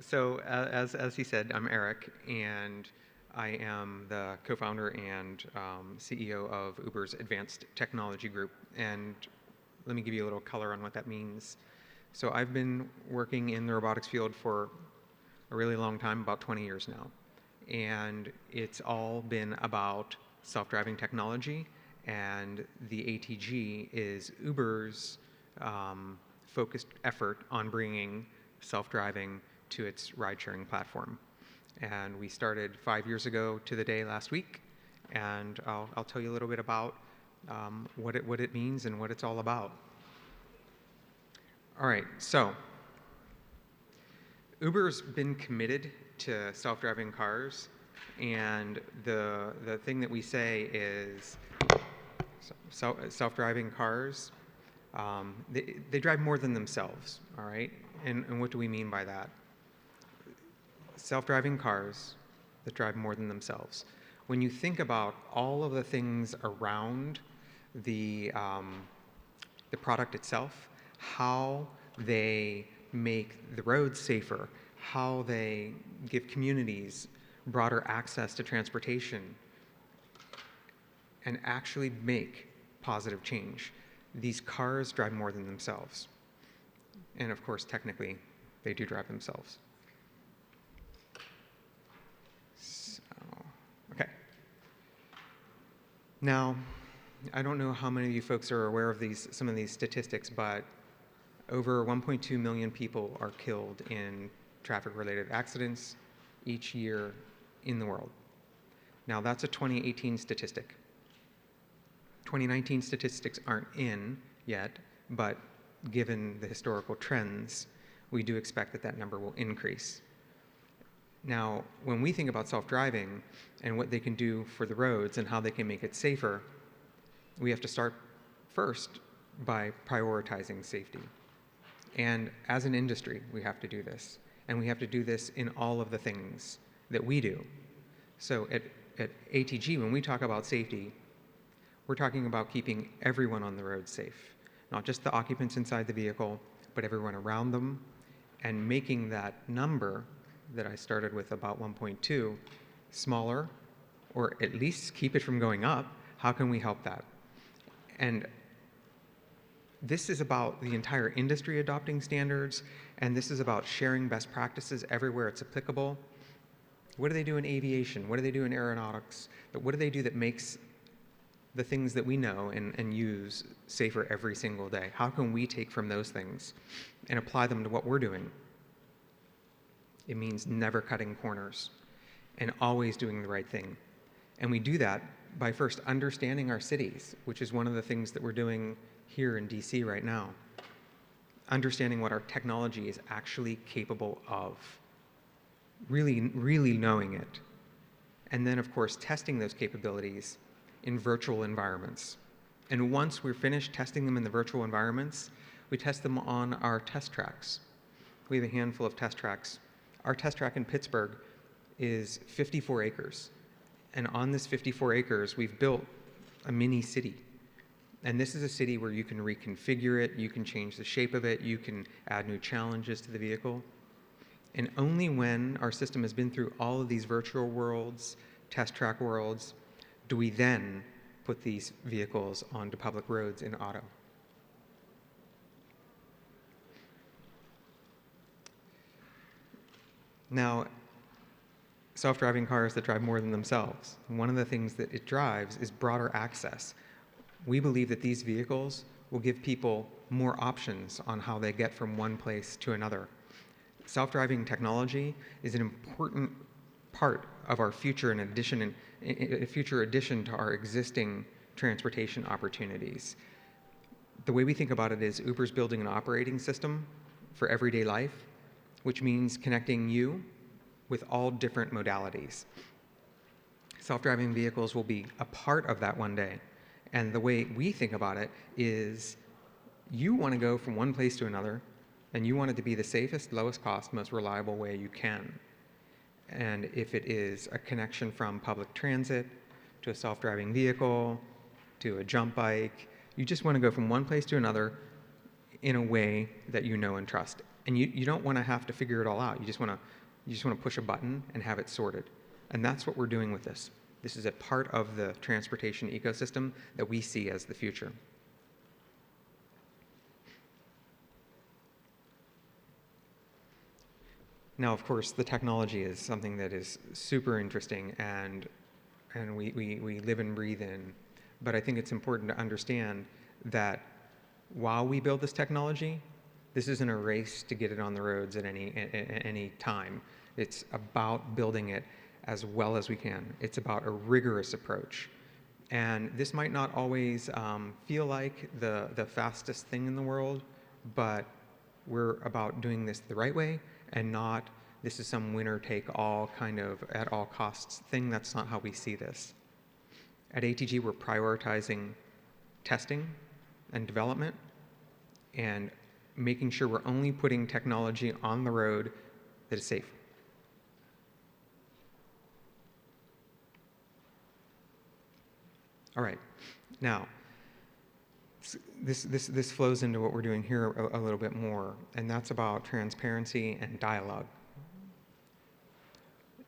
So as he said, I'm Eric, and I am the co-founder and CEO of Uber's Advanced Technology Group. And let me give you a little color on what that means. So I've been working in the robotics field for a really long time, about 20 years now. And it's all been about self-driving technology, and the ATG is Uber's focused effort on bringing self-driving to its ride-sharing platform. And we started 5 years ago to the day last week, and I'll tell you a little bit about what it means and what it's all about. All right, so Uber's been committed to self-driving cars, and the thing that we say is self-driving cars, they drive more than themselves, all right? And what do we mean by that? Self-driving cars that drive more than themselves. When you think about all of the things around the product itself, how they make the roads safer, how they give communities broader access to transportation, and actually make positive change. These cars drive more than themselves. And of course, technically, they do drive themselves. So, okay. Now, I don't know how many of you folks are aware of some of these statistics, but over 1.2 million people are killed in traffic-related accidents each year in the world. Now, that's a 2018 statistic. 2019 statistics aren't in yet, but given the historical trends, we do expect that that number will increase. Now, when we think about self-driving and what they can do for the roads and how they can make it safer, we have to start first by prioritizing safety. And as an industry, we have to do this. And we have to do this in all of the things that we do. So at ATG, when we talk about safety, we're talking about keeping everyone on the road safe, not just the occupants inside the vehicle, but everyone around them, and making that number that I started with, about 1.2, smaller, or at least keep it from going up. How can we help that? And this is about the entire industry adopting standards, and this is about sharing best practices everywhere it's applicable. What do they do in aviation? What do they do in aeronautics? What do they do that makes the things that we know and use safer every single day? How can we take from those things and apply them to what we're doing? It means never cutting corners and always doing the right thing. And we do that by first understanding our cities, which is one of the things that we're doing here in DC right now. Understanding what our technology is actually capable of. Really, really knowing it. And then, of course, testing those capabilities in virtual environments. And once we're finished testing them in the virtual environments, we test them on our test tracks. We have a handful of test tracks. Our test track in Pittsburgh is 54 acres. And on this 54 acres, we've built a mini city. And this is a city where you can reconfigure it, you can change the shape of it, you can add new challenges to the vehicle. And only when our system has been through all of these virtual worlds, test track worlds, do we then put these vehicles onto public roads in auto. Now, self-driving cars that drive more than themselves, one of the things that it drives is broader access. We believe that these vehicles will give people more options on how they get from one place to another. Self-driving technology is an important part of our future a future addition to our existing transportation opportunities. The way we think about it is Uber's building an operating system for everyday life, which means connecting you with all different modalities. Self-driving vehicles will be a part of that one day. And the way we think about it is you want to go from one place to another, and you want it to be the safest, lowest cost, most reliable way you can. And if it is a connection from public transit to a self-driving vehicle to a jump bike, you just want to go from one place to another in a way that you know and trust. And you don't want to have to figure it all out. You just want to push a button and have it sorted. And that's what we're doing with this. This is a part of the transportation ecosystem that we see as the future. Now, of course, the technology is something that is super interesting and we live and breathe in. But I think it's important to understand that while we build this technology, this isn't a race to get it on the roads at any time. It's about building it as well as we can. It's about a rigorous approach. And this might not always feel like the fastest thing in the world, but we're about doing this the right way and not this is some winner-take-all kind of at all costs thing. That's not how we see this. At ATG, we're prioritizing testing and development and making sure we're only putting technology on the road that is safe. All right, now, this flows into what we're doing here a little bit more, and that's about transparency and dialogue.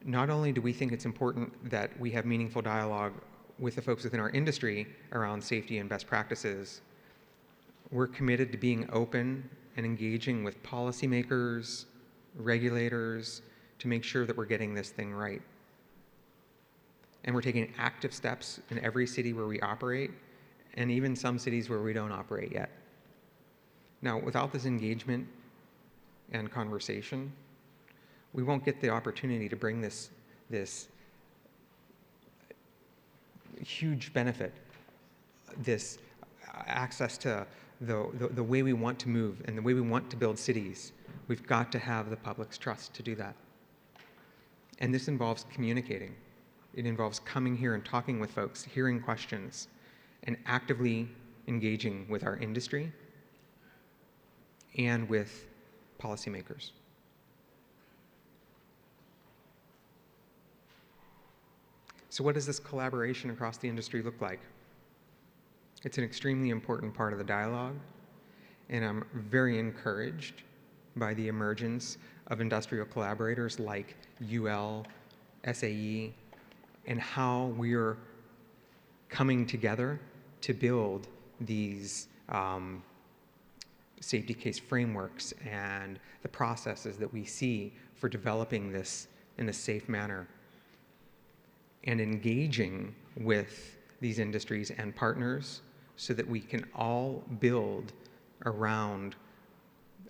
Not only do we think it's important that we have meaningful dialogue with the folks within our industry around safety and best practices, we're committed to being open and engaging with policymakers, regulators, to make sure that we're getting this thing right. And we're taking active steps in every city where we operate, and even some cities where we don't operate yet. Now, without this engagement and conversation, we won't get the opportunity to bring this huge benefit, this access to the way we want to move and the way we want to build cities. We've got to have the public's trust to do that. And this involves communicating. It involves coming here and talking with folks, hearing questions, and actively engaging with our industry and with policymakers. So what does this collaboration across the industry look like? It's an extremely important part of the dialogue, and I'm very encouraged by the emergence of industrial collaborators like UL, SAE, and how we're coming together to build these safety case frameworks and the processes that we see for developing this in a safe manner and engaging with these industries and partners so that we can all build around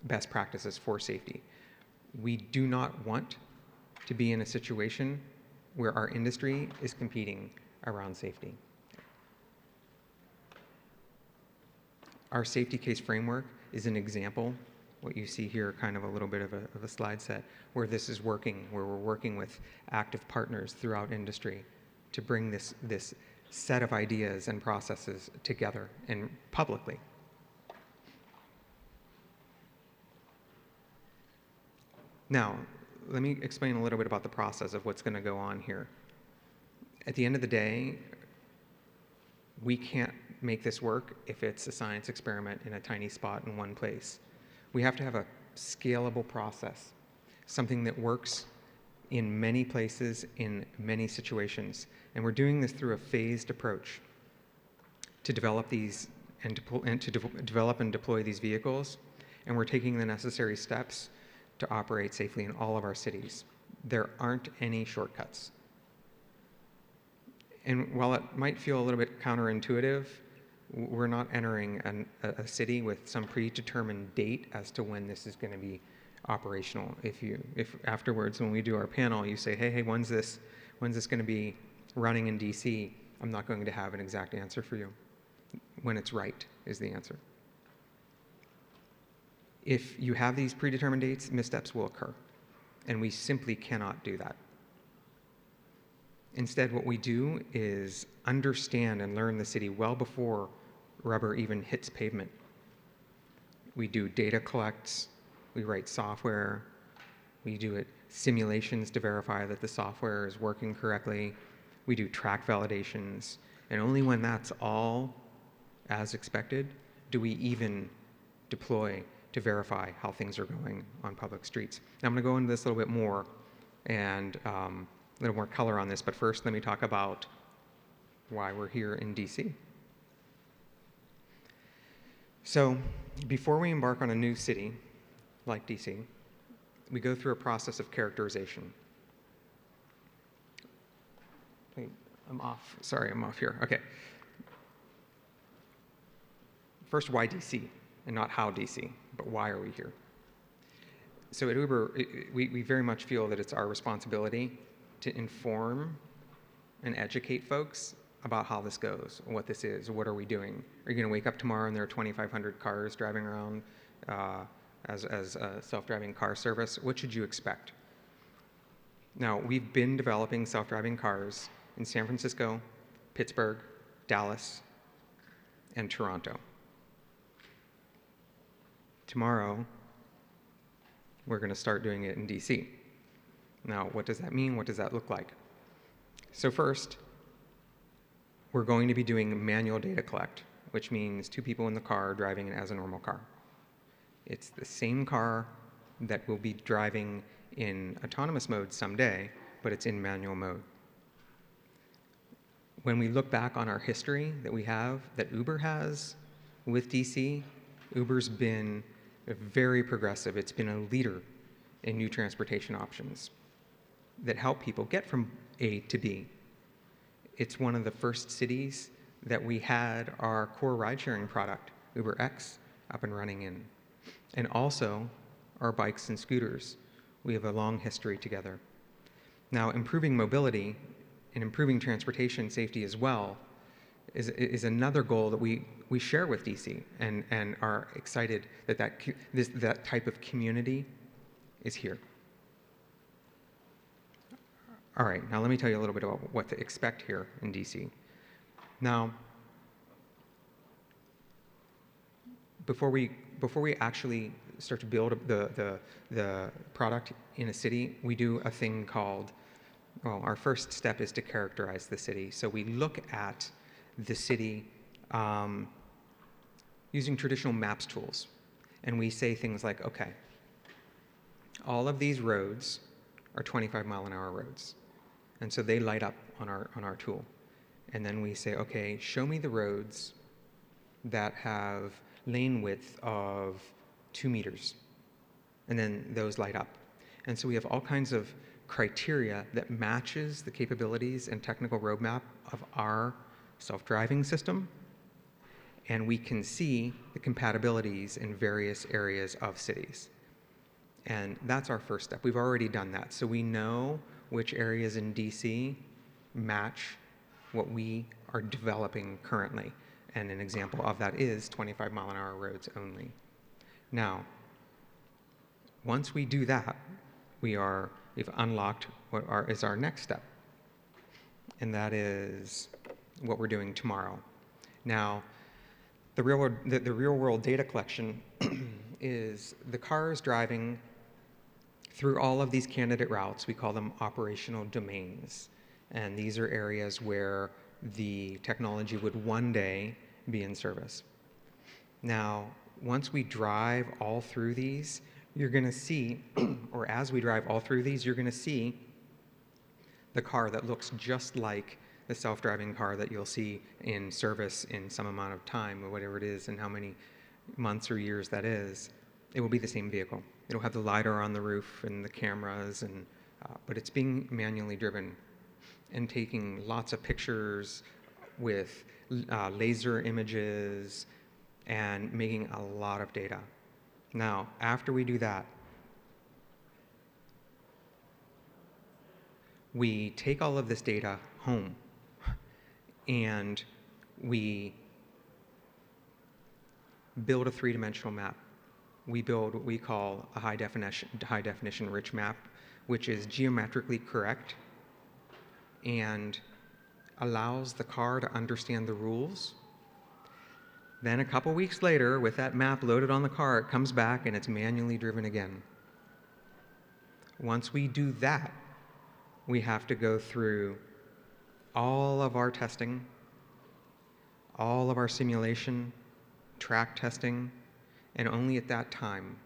best practices for safety. We do not want to be in a situation where our industry is competing around safety. Our safety case framework is an example, what you see here, kind of a little bit of a slide set, where this is working, where we're working with active partners throughout industry to bring this set of ideas and processes together and publicly. Now, let me explain a little bit about the process of what's going to go on here. At the end of the day, we can't make this work if it's a science experiment in a tiny spot in one place. We have to have a scalable process, something that works in many places, in many situations. And we're doing this through a phased approach to develop these and to develop and deploy these vehicles. And we're taking the necessary steps to operate safely in all of our cities. There aren't any shortcuts. And while it might feel a little bit counterintuitive, we're not entering a city with some predetermined date as to when this is going to be operational. If afterwards, when we do our panel, you say, hey, when's this going to be running in DC? I'm not going to have an exact answer for you. When it's right is the answer. If you have these predetermined dates, missteps will occur, and we simply cannot do that. Instead, what we do is understand and learn the city well before rubber even hits pavement. We do data collects, we write software, we do simulations to verify that the software is working correctly, we do track validations, and only when that's all as expected do we even deploy to verify how things are going on public streets. Now, I'm going to go into this a little bit more and a little more color on this, but first let me talk about why we're here in DC. So before we embark on a new city like DC, we go through a process of characterization. Wait, I'm off. Sorry, I'm off here. Okay. First, why DC? And not how DC, but why are we here? So at Uber, we very much feel that it's our responsibility to inform and educate folks about how this goes, what this is, what are we doing. Are you going to wake up tomorrow and there are 2,500 cars driving around as a self-driving car service? What should you expect? Now, we've been developing self-driving cars in San Francisco, Pittsburgh, Dallas, and Toronto. Tomorrow, we're going to start doing it in DC. Now, what does that mean? What does that look like? So first, we're going to be doing manual data collect, which means 2 people in the car driving it as a normal car. It's the same car that will be driving in autonomous mode someday, but it's in manual mode. When we look back on our history that we have, that Uber has with DC, Uber's been very progressive. It's been a leader in new transportation options that help people get from A to B. It's one of the first cities that we had our core ride-sharing product, UberX, up and running in. And also our bikes and scooters. We have a long history together. Now, improving mobility and improving transportation safety as well is another goal that we share with DC and are excited that that type of community is here. All right, now let me tell you a little bit about what to expect here in DC. Now, before we actually start to build the product in a city, we do a thing called, well, our first step is to characterize the city. So we look at the city using traditional maps tools. And we say things like, okay, all of these roads are 25-mile-an-hour roads. And so they light up on our tool. And then we say, okay, show me the roads that have lane width of 2 meters. And then those light up. And so we have all kinds of criteria that matches the capabilities and technical roadmap of our self-driving system, and we can see the compatibilities in various areas of cities. And that's our first step. We've already done that. So we know which areas in DC match what we are developing currently. And an example of that is 25-mile-an-hour roads only. Now, once we do that, we've unlocked what is our next step. And that is what we're doing tomorrow. Now, the real-world data collection is the cars driving through all of these candidate routes. We call them operational domains. And these are areas where the technology would one day be in service. Now, once we drive all through these, you're going to see, or as we drive all through these, you're going to see the car that looks just like the self-driving car that you'll see in service in some amount of time, or whatever it is, and how many months or years that is. It will be the same vehicle. It'll have the LiDAR on the roof and the cameras, but it's being manually driven and taking lots of pictures with laser images and making a lot of data. Now, after we do that, we take all of this data home and we build a 3-dimensional map. We build what we call a high definition rich map, which is geometrically correct and allows the car to understand the rules. Then a couple weeks later, with that map loaded on the car, it comes back and it's manually driven again. Once we do that, we have to go through all of our testing, all of our simulation, track testing, And only at that time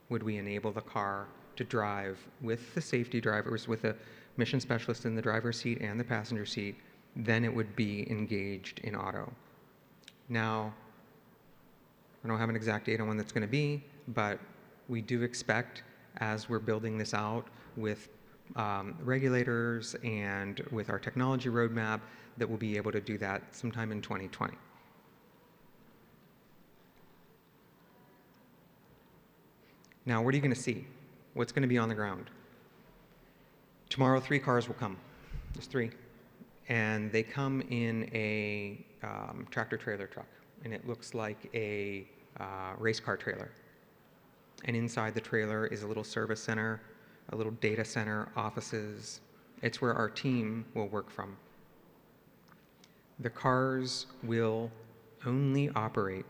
would we enable the car to drive with the safety drivers, with a mission specialist in the driver's seat and the passenger seat. Then it would be engaged in auto. Now, I don't have an exact date on when that's going to be, but we do expect, as we're building this out with regulators and with our technology roadmap, that we'll be able to do that sometime in 2020. Now, what are you going to see? What's going to be on the ground? Tomorrow, 3 cars will come. There's 3. And they come in a tractor-trailer truck. And it looks like a race car trailer. And inside the trailer is a little service center, a little data center, offices. It's where our team will work from. The cars will only operate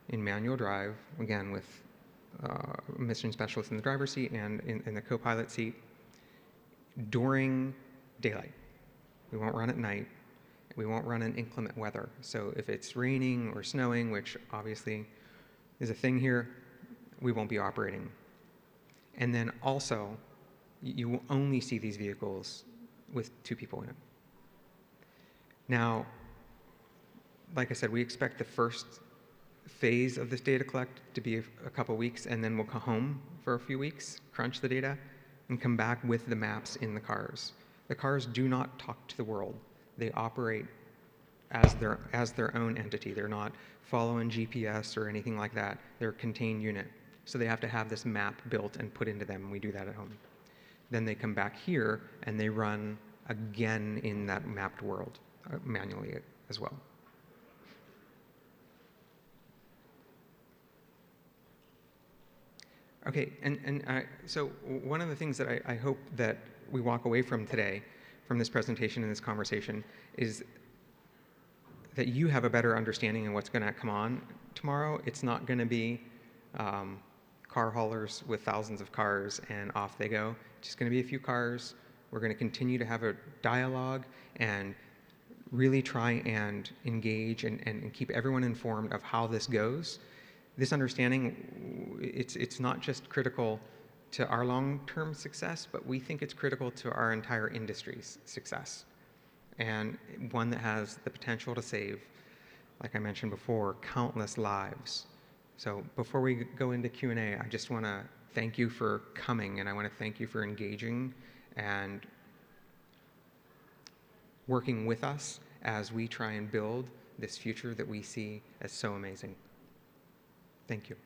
in manual drive, again, with a mission specialist in the driver's seat and in the co-pilot seat, during daylight. We won't run at night. We won't run in inclement weather. So if it's raining or snowing, which obviously is a thing here, we won't be operating. And then also, you will only see these vehicles with 2 people in it. Now, like I said, we expect the first phase of this data collect to be a couple weeks, and then we'll go home for a few weeks, crunch the data, and come back with the maps in the cars. The cars do not talk to the world. They operate as their own entity. They're not following GPS or anything like that. They're a contained unit. So they have to have this map built and put into them, and we do that at home. Then they come back here, and they run again in that mapped world, manually as well. Okay, so one of the things that I hope that we walk away from today, from this presentation and this conversation, is that you have a better understanding of what's going to come on tomorrow. It's not going to be car haulers with thousands of cars and off they go. It's just going to be a few cars. We're going to continue to have a dialogue and really try and engage and keep everyone informed of how this goes. This understanding, it's not just critical to our long-term success, but we think it's critical to our entire industry's success, and one that has the potential to save, like I mentioned before, countless lives. So before we go into Q&A, I just want to thank you for coming, and I want to thank you for engaging and working with us as we try and build this future that we see as so amazing. Thank you.